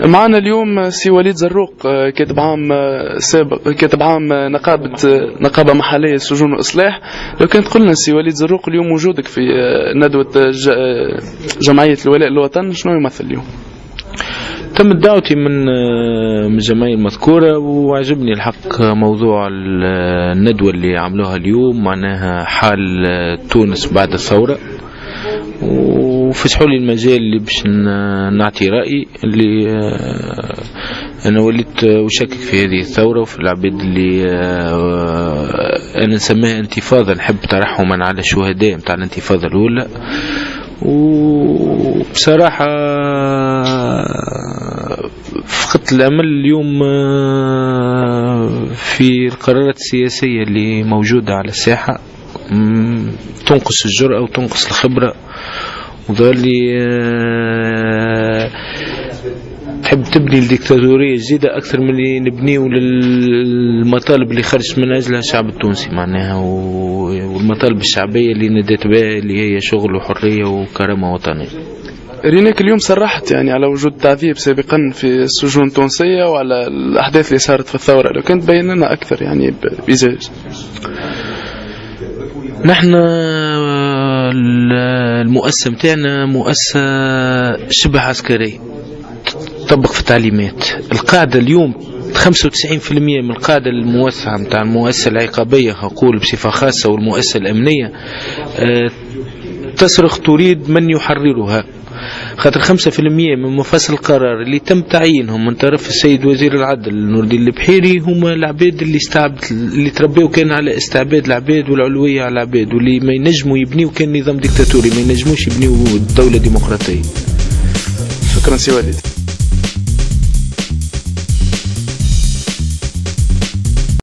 معنا اليوم سي وليد زروق، كاتب عام سابق، كاتب عام نقابة محلية سجون وإصلاح. لو كان تقولنا سي وليد زروق اليوم وجودك في ندوة جمعية الولاء للوطن شنو يمثل اليوم؟ تمت دعوتي من الجمعية المذكورة، وعجبني الحق موضوع الندوة اللي عملوها اليوم، معناها حال تونس بعد الثورة، وفتحوا لي المجال اللي باش نعطي رأيي اللي أنا وليت أشكك في هذه الثورة وفي العباد اللي أنا نسميها انتفاضة، نحب ترحما على الشهداء متاع الانتفاضة الأولى. وبصراحة فقدت الأمل اليوم في القرارات السياسية اللي موجودة على الساحة، تنقص الجرأة وتنقص الخبرة، وظهر لي تحب تبني الديكتاتورية جديدة أكثر من اللي نبنيه للمطالب اللي خرجت من أجلها الشعب التونسي معناها، والمطالب الشعبية اللي نديت بها اللي هي شغل وحرية وكرامة وطنية. ريناك اليوم صرحت يعني على وجود تعذيب سابقا في السجون التونسية وعلى الأحداث اللي صارت في الثورة، لو كنت تبين لنا أكثر يعني بإيجاز. نحن المؤسسة متاعنا مؤسسة شبه عسكرية تطبق في التعليمات. القاعدة اليوم 95% من القاعدة الموسعة متاع المؤسسة العقابية هقول بصفة خاصة والمؤسسة الأمنية تصرخ تريد من يحررها، خاطر 5% من مفاصل القرار اللي تم تعيينهم من طرف السيد وزير العدل نور الدين البحيري هما العباد اللي تربيوا كان على استعباد العباد والعلوية على العباد، واللي ما ينجموا يبنيوا كان نظام ديكتاتوري، ما ينجموش يبنيوا دولة ديمقراطية. شكرا سي وليد.